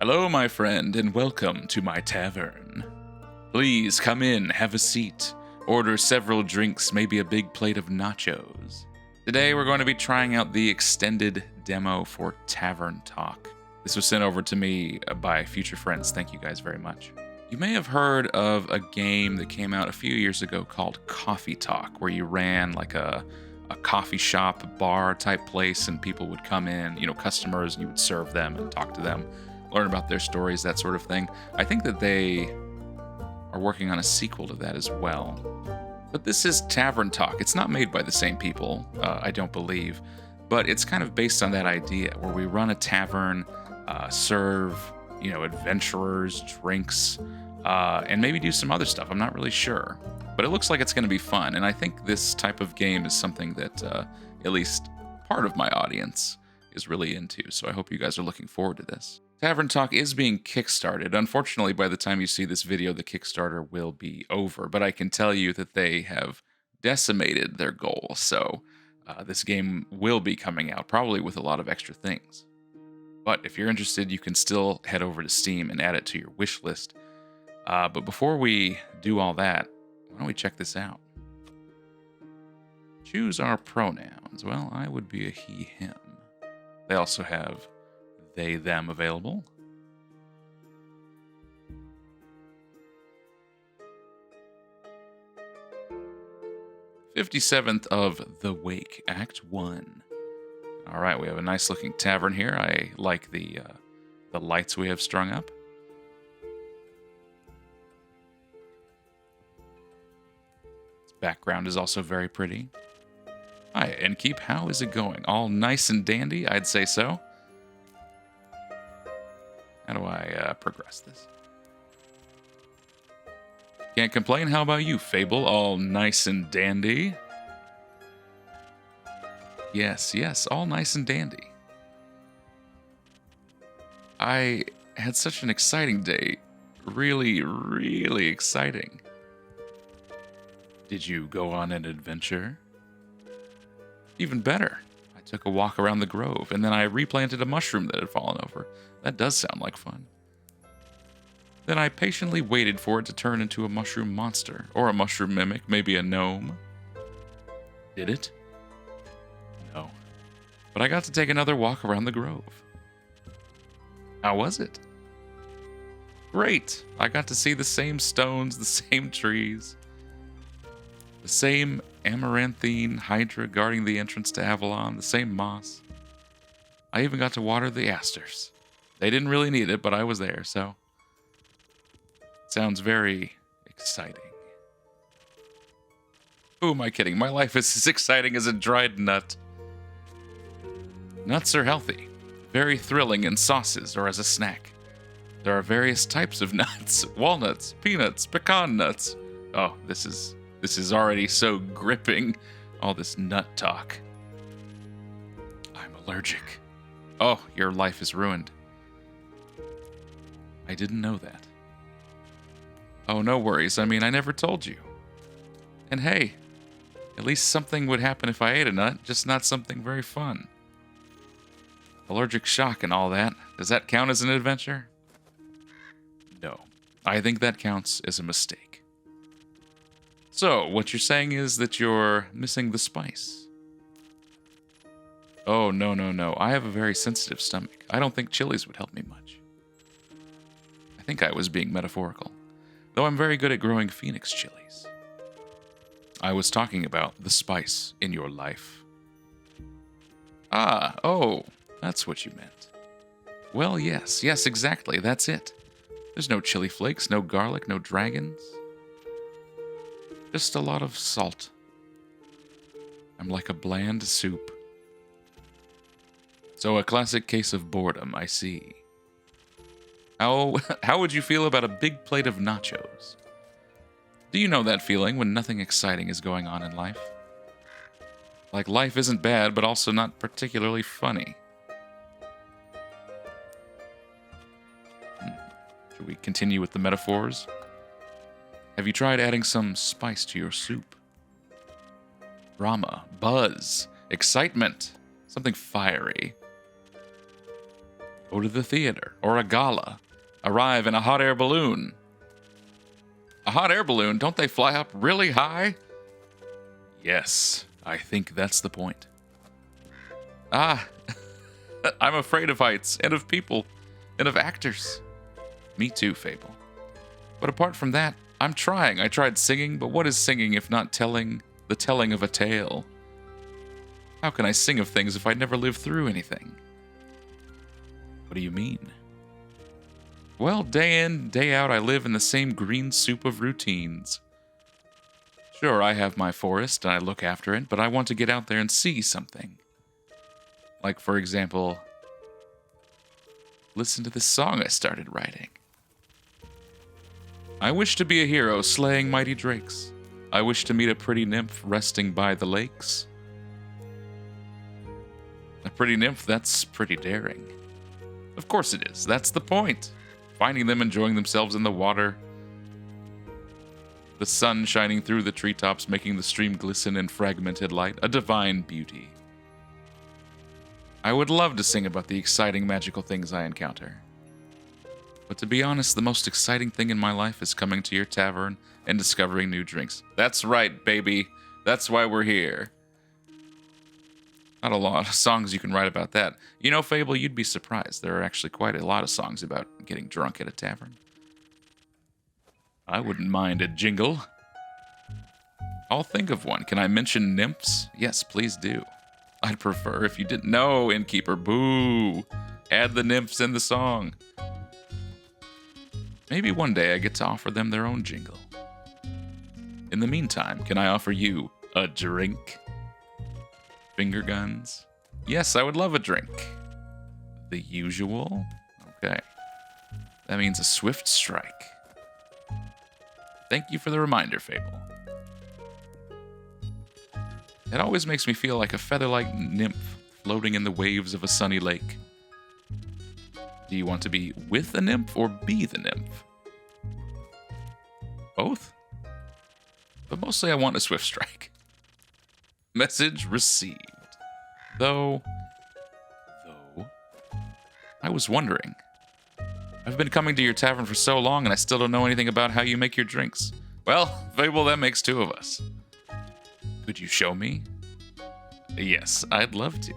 Hello, my friend, and welcome to my tavern. Please come in, have a seat, order several drinks, maybe a big plate of nachos. Today, we're going to be trying out the extended demo for Tavern Talk. This was sent over to me by future friends. Thank you guys very much. You may have heard of a game that came out a few years ago called Coffee Talk, where you ran like a coffee shop, bar type place, and people would come in, customers, and you would serve them and talk to them, learn about their stories, that sort of thing. I think that they are working on a sequel to that as well. But this is Tavern Talk. It's not made by the same people, I don't believe, but it's kind of based on that idea where we run a tavern, serve, adventurers, drinks, and maybe do some other stuff. I'm not really sure, but it looks like it's going to be fun. And I think this type of game is something that at least part of my audience is really into. So I hope you guys are looking forward to this. Tavern Talk is being kickstarted. Unfortunately, by the time you see this video, the Kickstarter will be over, but I can tell you that they have decimated their goal. So this game will be coming out, probably with a lot of extra things. But if you're interested, you can still head over to Steam and add it to your wish list. But before we do all that, why don't we check this out? Choose our pronouns. Well, I would be a he, him. They also have they, them available. "57th of The Wake, Act 1. All right, we have a nice looking tavern here. I like the lights we have strung up. Its background is also very pretty. Hi, Innkeep, how is it going? All nice and dandy? I'd say so. How do I progress this? Can't complain. How about you, Fable? All nice and dandy? Yes, all nice and dandy. I had such an exciting day. Really, really exciting. Did you go on an adventure? Even better. I took a walk around the grove, and then I replanted a mushroom that had fallen over. That does sound like fun. Then I patiently waited for it to turn into a mushroom monster, or a mushroom mimic, maybe a gnome. Did it? No. But I got to take another walk around the grove. How was it? Great! I got to see the same stones, the same trees, the same amaranthine hydra guarding the entrance to Avalon, the same moss. I even got to water the asters. They didn't really need it, but I was there, so it sounds very exciting. Who am I kidding? My life is as exciting as a dried nut. Nuts are healthy, very thrilling in sauces or as a snack. There are various types of nuts: walnuts, peanuts, pecan nuts. Oh, this is already so gripping, all this nut talk. I'm allergic. Oh, your life is ruined. I didn't know that. Oh, no worries. I mean, I never told you. And hey, at least something would happen if I ate a nut, just not something very fun. Allergic shock and all that. Does that count as an adventure? No. I think that counts as a mistake. So, what you're saying is that you're missing the spice. Oh, no. I have a very sensitive stomach. I don't think chilies would help me much. I think I was being metaphorical, though I'm very good at growing phoenix chilies. I was talking about the spice in your life. Oh, that's what you meant. Well, yes, exactly, that's it. There's no chili flakes, no garlic, no dragons. Just a lot of salt. I'm like a bland soup. So a classic case of boredom, I see. How would you feel about a big plate of nachos? Do you know that feeling when nothing exciting is going on in life? Like life isn't bad, but also not particularly funny. Should we continue with the metaphors? Have you tried adding some spice to your soup? Drama, buzz, excitement, something fiery. Go to the theater or a gala. Arrive in a hot air balloon. A hot air balloon? Don't they fly up really high? Yes, I think that's the point. Ah, I'm afraid of heights and of people and of actors. Me too, Fable. But apart from that, I'm trying. I tried singing, but what is singing if not the telling of a tale? How can I sing of things if I never lived through anything? What do you mean? Well, day in, day out, I live in the same green soup of routines. Sure, I have my forest and I look after it, but I want to get out there and see something. Like, for example, listen to this song I started writing. I wish to be a hero slaying mighty drakes. I wish to meet a pretty nymph resting by the lakes. A pretty nymph, that's pretty daring. Of course it is. That's the point. Finding them enjoying themselves in the water. The sun shining through the treetops, making the stream glisten in fragmented light. A divine beauty. I would love to sing about the exciting magical things I encounter. But to be honest, the most exciting thing in my life is coming to your tavern and discovering new drinks. That's right, baby. That's why we're here. Not a lot of songs you can write about that. You know, Fable, you'd be surprised. There are actually quite a lot of songs about getting drunk at a tavern. I wouldn't mind a jingle. I'll think of one. Can I mention nymphs? Yes, please do. I'd prefer if you didn't know, Innkeeper. Boo! Add the nymphs in the song. Maybe one day I get to offer them their own jingle. In the meantime, can I offer you a drink? Finger guns? Yes, I would love a drink. The usual? Okay. That means a swift strike. Thank you for the reminder, Fable. It always makes me feel like a feather-like nymph floating in the waves of a sunny lake. Do you want to be with a nymph or be the nymph? Both? But mostly I want a swift strike. Message received. Though, I was wondering. I've been coming to your tavern for so long and I still don't know anything about how you make your drinks. Well, Fable, that makes two of us. Could you show me? Yes, I'd love to.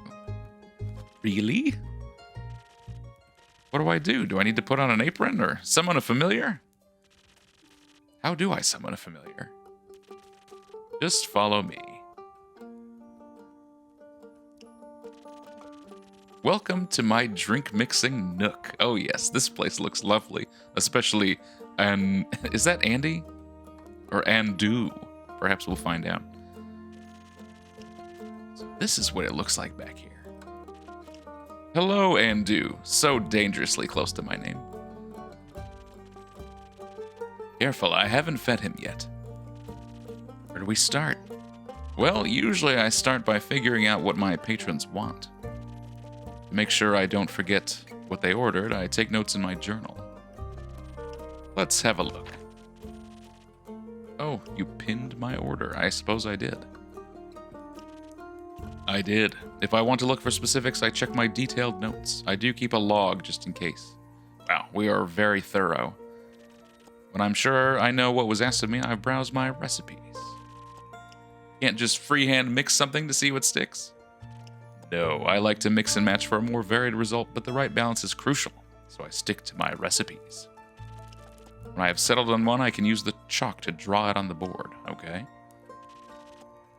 Really? What do I do? Do I need to put on an apron or summon a familiar? How do I summon a familiar? Just follow me. Welcome to my drink mixing nook. Oh yes, this place looks lovely. Especially, is that Andy? Or Andu? Perhaps we'll find out. So this is what it looks like back here. Hello, Andu. So dangerously close to my name. Careful, I haven't fed him yet. Where do we start? Well, usually I start by figuring out what my patrons want. To make sure I don't forget what they ordered, I take notes in my journal. Let's have a look. Oh, you pinned my order. I suppose I did. I did. If I want to look for specifics, I check my detailed notes. I do keep a log just in case. Wow, we are very thorough. When I'm sure I know what was asked of me, I browse my recipes. Can't just freehand mix something to see what sticks. No, I like to mix and match for a more varied result, but the right balance is crucial, so I stick to my recipes. When I have settled on one, I can use the chalk to draw it on the board, okay?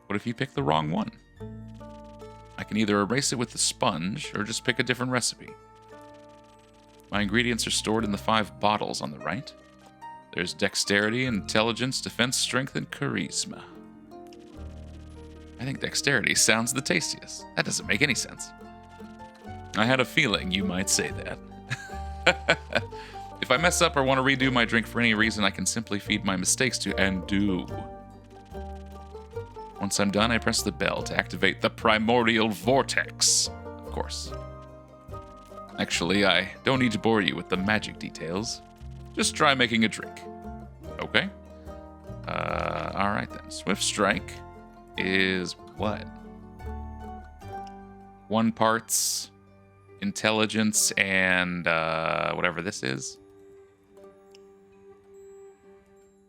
What if you pick the wrong one? I can either erase it with the sponge, or just pick a different recipe. My ingredients are stored in the 5 bottles on the right. There's dexterity, intelligence, defense, strength, and charisma. I think dexterity sounds the tastiest. That doesn't make any sense. I had a feeling you might say that. If I mess up or want to redo my drink for any reason, I can simply feed my mistakes to Andu. Once I'm done, I press the bell to activate the primordial vortex. Of course. Actually, I don't need to bore you with the magic details. Just try making a drink. Okay? Alright then. Swift Strike is what? 1 parts intelligence and whatever this is.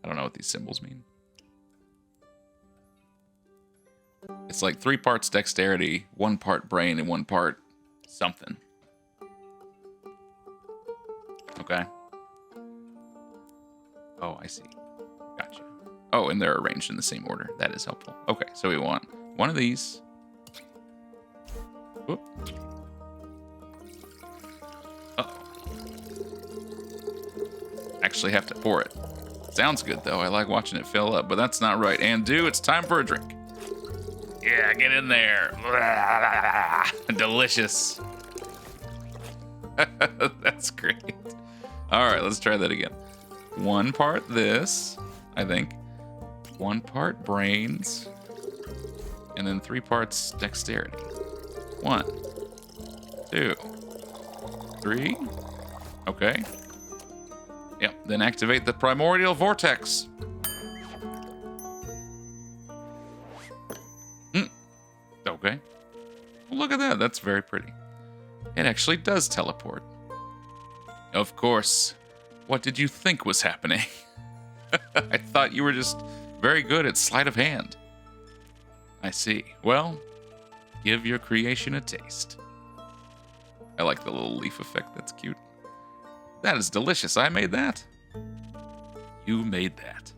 I don't know what these symbols mean. It's like 3 parts dexterity, 1 part brain, and 1 part something. Okay. Oh, I see. Gotcha. Oh, and they're arranged in the same order. That is helpful. Okay, so we want 1 of these. Whoop. Uh-oh. Actually have to pour it. Sounds good, though. I like watching it fill up, but that's not right. And it's time for a drink. Yeah, get in there. Delicious. That's great. All right, let's try that again. 1 part this, I think. 1 part brains. And then 3 parts dexterity. 1, 2, 3. Okay. Yep, then activate the primordial vortex. Okay. Well, look at that. That's very pretty. It actually does teleport. Of course. What did you think was happening? I thought you were just very good at sleight of hand. I see. Well, give your creation a taste. I like the little leaf effect. That's cute. That is delicious. I made that. You made that.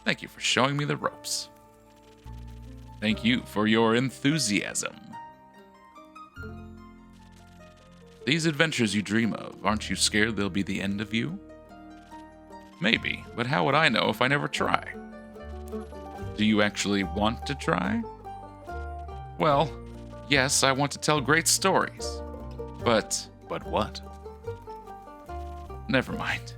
Thank you for showing me the ropes. Thank you for your enthusiasm. These adventures you dream of, aren't you scared they'll be the end of you? Maybe, but how would I know if I never try? Do you actually want to try? Well, yes, I want to tell great stories. But what? Never mind.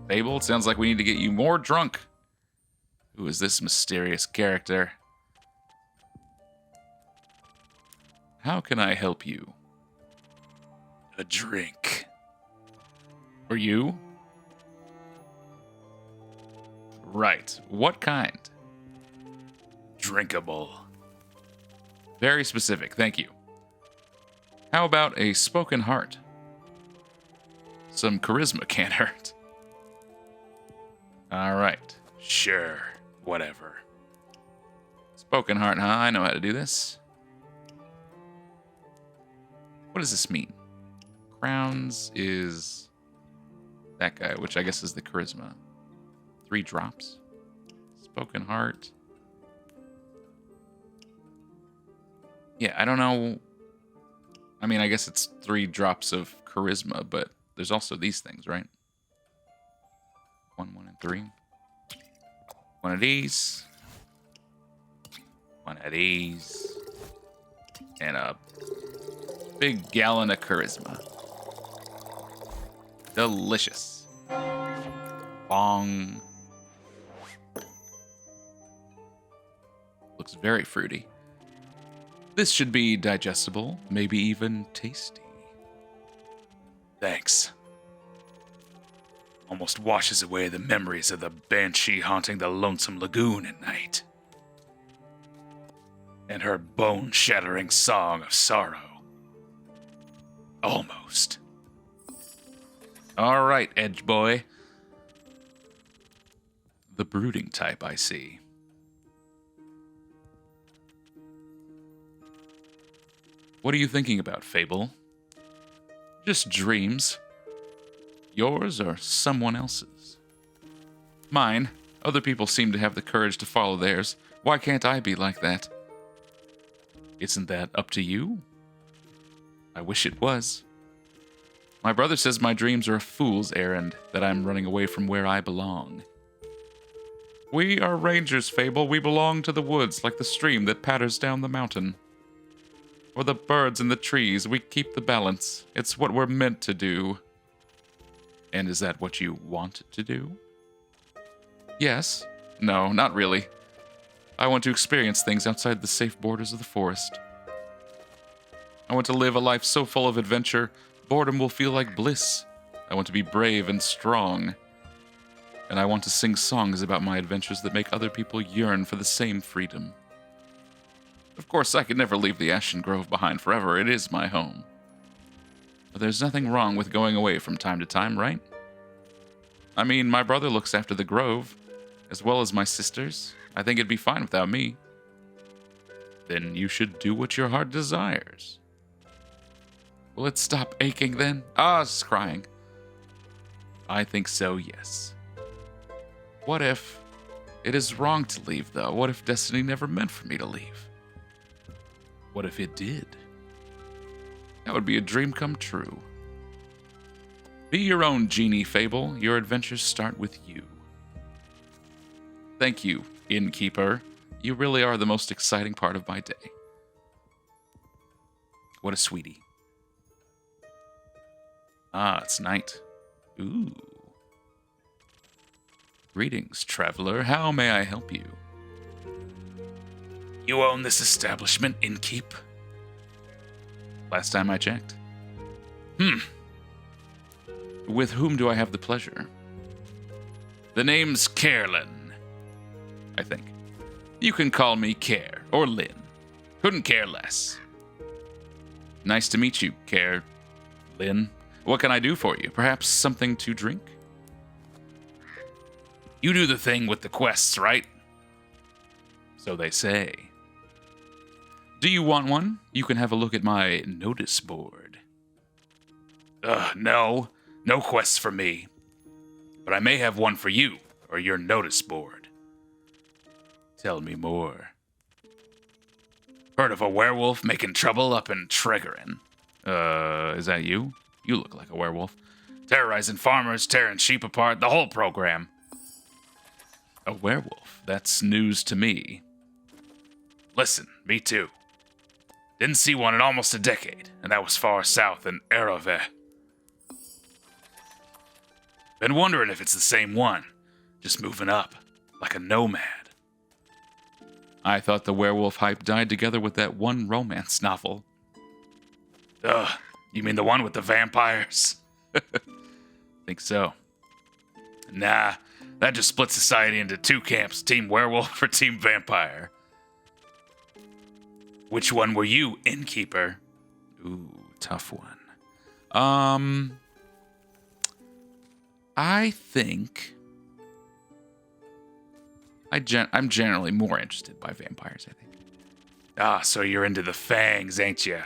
Fable, it sounds like we need to get you more drunk. Who is this mysterious character? How can I help you? A drink. For you? Right. What kind? Drinkable. Very specific, thank you. How about a spoken heart? Some charisma can't hurt. All right. Sure. Whatever. Spoken heart, huh? I know how to do this. What does this mean? Crowns is that guy, which I guess is the charisma. 3 drops. Spoken heart. Yeah, I don't know. I mean, I guess it's 3 drops of charisma, but there's also these things, right? 1, 1, and 3. 1 of these. 1 of these. And a big gallon of charisma. Delicious. Bong. Looks very fruity. This should be digestible, maybe even tasty. Thanks. Almost washes away the memories of the banshee haunting the lonesome lagoon at night. And her bone-shattering song of sorrow. Almost. All right, Edge Boy. The brooding type, I see. What are you thinking about, Fable? Just dreams. Yours or someone else's? Mine. Other people seem to have the courage to follow theirs. Why can't I be like that? Isn't that up to you? I wish it was. My brother says my dreams are a fool's errand, that I'm running away from where I belong. We are rangers, Fable. We belong to the woods, like the stream that patters down the mountain. Or the birds in the trees. We keep the balance. It's what we're meant to do. And is that what you want to do? Yes. No, not really. I want to experience things outside the safe borders of the forest. I want to live a life so full of adventure, boredom will feel like bliss. I want to be brave and strong. And I want to sing songs about my adventures that make other people yearn for the same freedom. Of course, I could never leave the Ashen Grove behind forever. It is my home. But there's nothing wrong with going away from time to time, right? I mean, my brother looks after the Grove, as well as my sisters. I think it'd be fine without me. Then you should do what your heart desires. Will it stop aching then? It's crying. I think so, yes. What if it is wrong to leave, though? What if destiny never meant for me to leave? What if it did? That would be a dream come true. Be your own genie, Fable. Your adventures start with you. Thank you, innkeeper. You really are the most exciting part of my day. What a sweetie. It's night. Ooh. Greetings, traveler. How may I help you? You own this establishment, innkeep? Last time I checked. With whom do I have the pleasure? The name's Carolyn, I think. You can call me Care, or Lynn. Couldn't care less. Nice to meet you, Lynn. What can I do for you? Perhaps something to drink? You do the thing with the quests, right? So they say. Do you want one? You can have a look at my notice board. No. No quests for me. But I may have one for you, or your notice board. Tell me more. Heard of a werewolf making trouble up in Tregerin? Is that you? You look like a werewolf. Terrorizing farmers, tearing sheep apart, the whole program. A werewolf? That's news to me. Listen, me too. Didn't see one in almost a decade, and that was far south in Erove. Been wondering if it's the same one, just moving up, like a nomad. I thought the werewolf hype died together with that one romance novel. You mean the one with the vampires? Think so. Nah, that just split society into two camps, Team Werewolf or Team Vampire. Which one were you, innkeeper? Ooh, tough one. I think I'm generally more interested by vampires, I think. So you're into the fangs, ain't ya?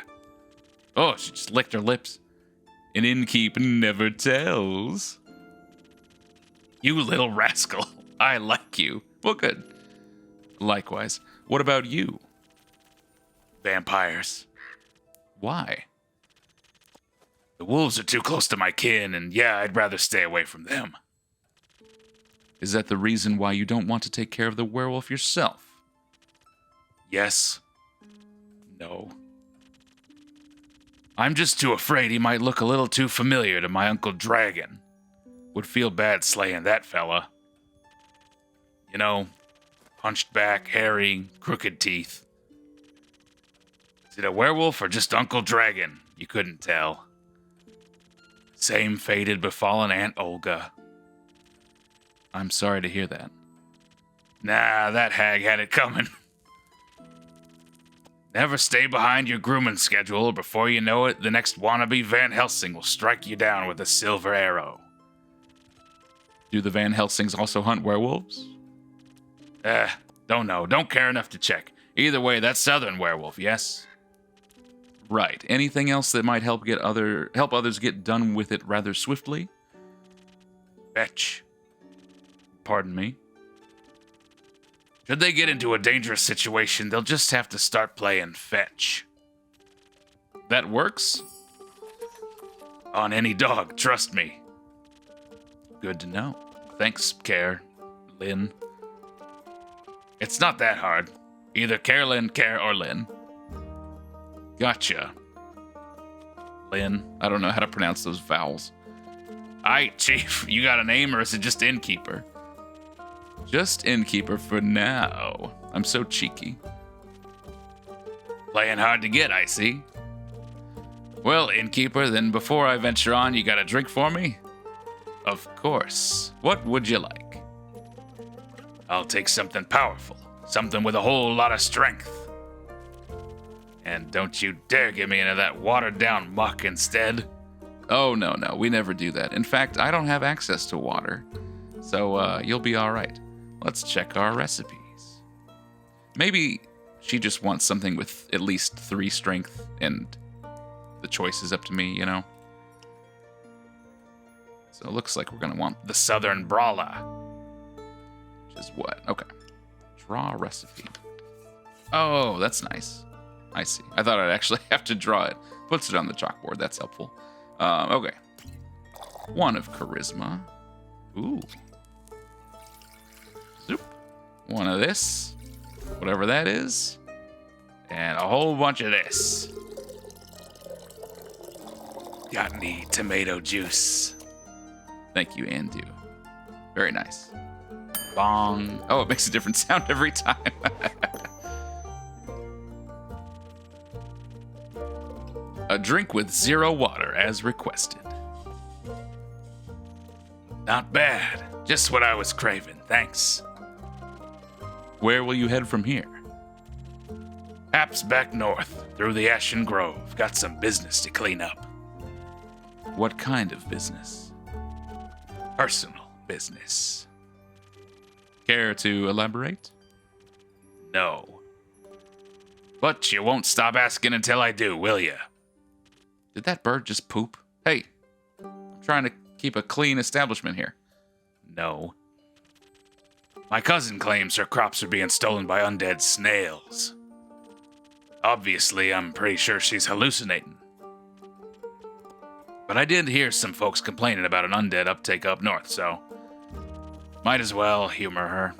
Oh, she just licked her lips. An innkeep never tells. You little rascal. I like you. Well, good. Likewise. What about you? Vampires. Why? The wolves are too close to my kin, and yeah, I'd rather stay away from them. Is that the reason why you don't want to take care of the werewolf yourself? Yes. No. I'm just too afraid he might look a little too familiar to my Uncle Dragon. Would feel bad slaying that fella. You know, hunched back, hairy, crooked teeth. Is it a werewolf or just Uncle Dragon? You couldn't tell. Same fated befallen Aunt Olga. I'm sorry to hear that. Nah, that hag had it coming. Never stay behind your grooming schedule, or before you know it, the next wannabe Van Helsing will strike you down with a silver arrow. Do the Van Helsings also hunt werewolves? Don't know. Don't care enough to check. Either way, that's Southern werewolf, yes? Right. Anything else that might help others get done with it rather swiftly? Fetch. Pardon me? Should they get into a dangerous situation, they'll just have to start playing fetch. That works? On any dog, trust me. Good to know. Thanks, Lynn. It's not that hard. Either Carolyn, or Lynn. Gotcha. Lynn. I don't know how to pronounce those vowels. Aight, Chief. You got a name, or is it just innkeeper? Just innkeeper for now. I'm so cheeky. Playing hard to get, I see. Well, innkeeper, then before I venture on, you got a drink for me? Of course. What would you like? I'll take something powerful. Something with a whole lot of strength. And don't you dare get me into that watered-down muck instead. Oh, no, we never do that. In fact, I don't have access to water, so you'll be all right. Let's check our recipes. Maybe she just wants something with at least 3 strength, and the choice is up to me, you know? So it looks like we're going to want the Southern Brawler. Which is what? Okay. Draw a recipe. Oh, that's nice. I see. I thought I'd actually have to draw it. Puts it on the chalkboard. That's helpful. Okay. 1 of charisma. Ooh. Zoop. 1 of this. Whatever that is. And a whole bunch of this. Got any tomato juice? Thank you, Andu. Very nice. Bong. Oh, it makes a different sound every time. A drink with 0 water, as requested. Not bad. Just what I was craving, thanks. Where will you head from here? Perhaps back north, through the Ashen Grove. Got some business to clean up. What kind of business? Personal business. Care to elaborate? No. But you won't stop asking until I do, will you? Did that bird just poop? Hey, I'm trying to keep a clean establishment here. No. My cousin claims her crops are being stolen by undead snails. Obviously, I'm pretty sure she's hallucinating. But I did hear some folks complaining about an undead uptake up north, so might as well humor her.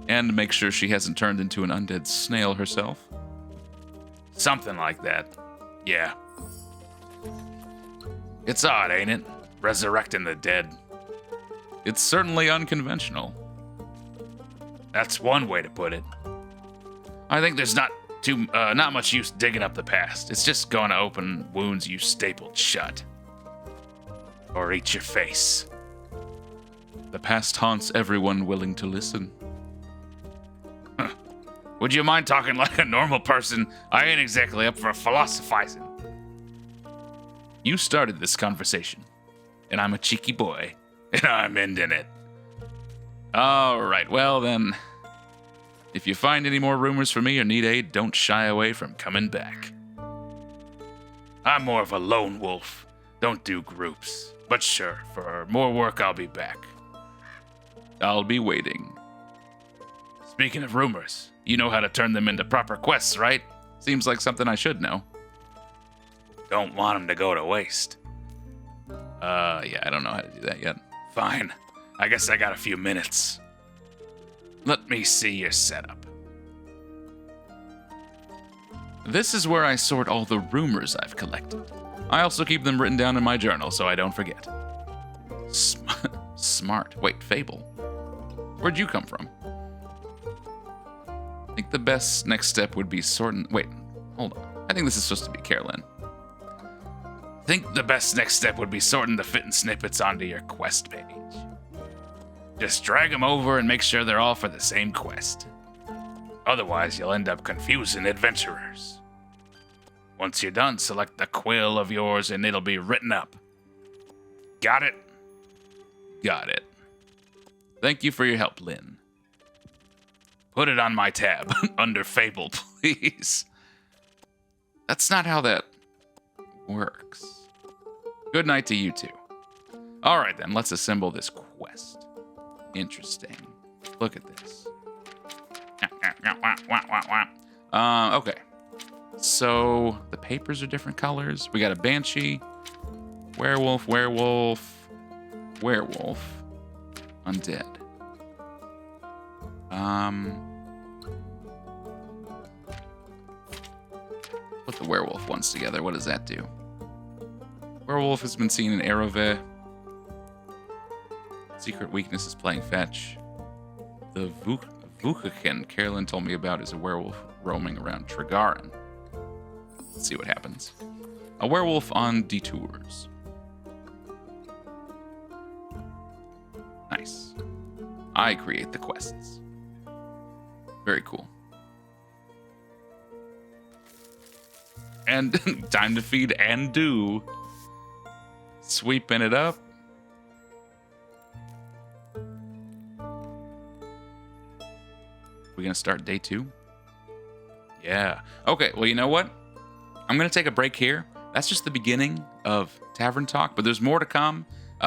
And make sure she hasn't turned into an undead snail herself. Something like that. Yeah. It's odd, ain't it? Resurrecting the dead. It's certainly unconventional. That's one way to put it. I think there's not much use digging up the past. It's just going to open wounds you stapled shut. Or eat your face. The past haunts everyone willing to listen. Huh. Would you mind talking like a normal person? I ain't exactly up for philosophizing. You started this conversation, and I'm a cheeky boy, and I'm ending it. All right, well then, if you find any more rumors for me or need aid, don't shy away from coming back. I'm more of a lone wolf. Don't do groups. But sure, for more work, I'll be back. I'll be waiting. Speaking of rumors, you know how to turn them into proper quests, right? Seems like something I should know. Don't want them to go to waste. Yeah, I don't know how to do that yet. Fine. I guess I got a few minutes. Let me see your setup. This is where I sort all the rumors I've collected. I also keep them written down in my journal so I don't forget. Smart. Wait, Fable. Where'd you come from? I think the best next step would be sorting... Wait, hold on. I think this is supposed to be Carolyn. Think the best next step would be sorting the fitting snippets onto your quest page. Just drag them over and make sure they're all for the same quest. Otherwise, you'll end up confusing adventurers. Once you're done, select the quill of yours and it'll be written up. Got it? Got it. Thank you for your help, Lynn. Put it on my tab, under Fable, please. That's not how that works. Good night to you two. All right, then, let's assemble this quest. Interesting. Look at this. Okay. So, the papers are different colors. We got a banshee, werewolf, undead. Put the werewolf ones together. What does that do? Werewolf has been seen in Arove. Secret weakness is playing fetch. The Vukakin Carolyn told me about is a werewolf roaming around Trigaran. Let's see what happens. A werewolf on detours. Nice. I create the quests. Very cool. And time to feed and do. Sweeping it up. We're going to start day 2? Yeah. Okay, well, you know what? I'm going to take a break here. That's just the beginning of Tavern Talk, but there's more to come.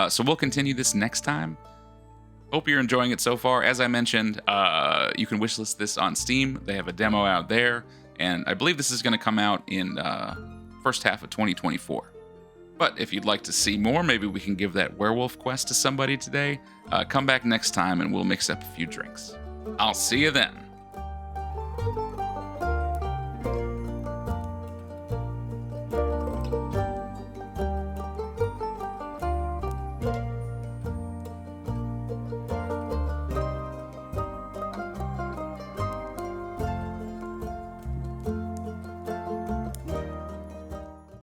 So we'll continue this next time. Hope you're enjoying it so far. As I mentioned, you can wishlist this on Steam. They have a demo out there, and I believe this is going to come out in first half of 2024. But if you'd like to see more, maybe we can give that werewolf quest to somebody today. Come back next time, and we'll mix up a few drinks. I'll see you then.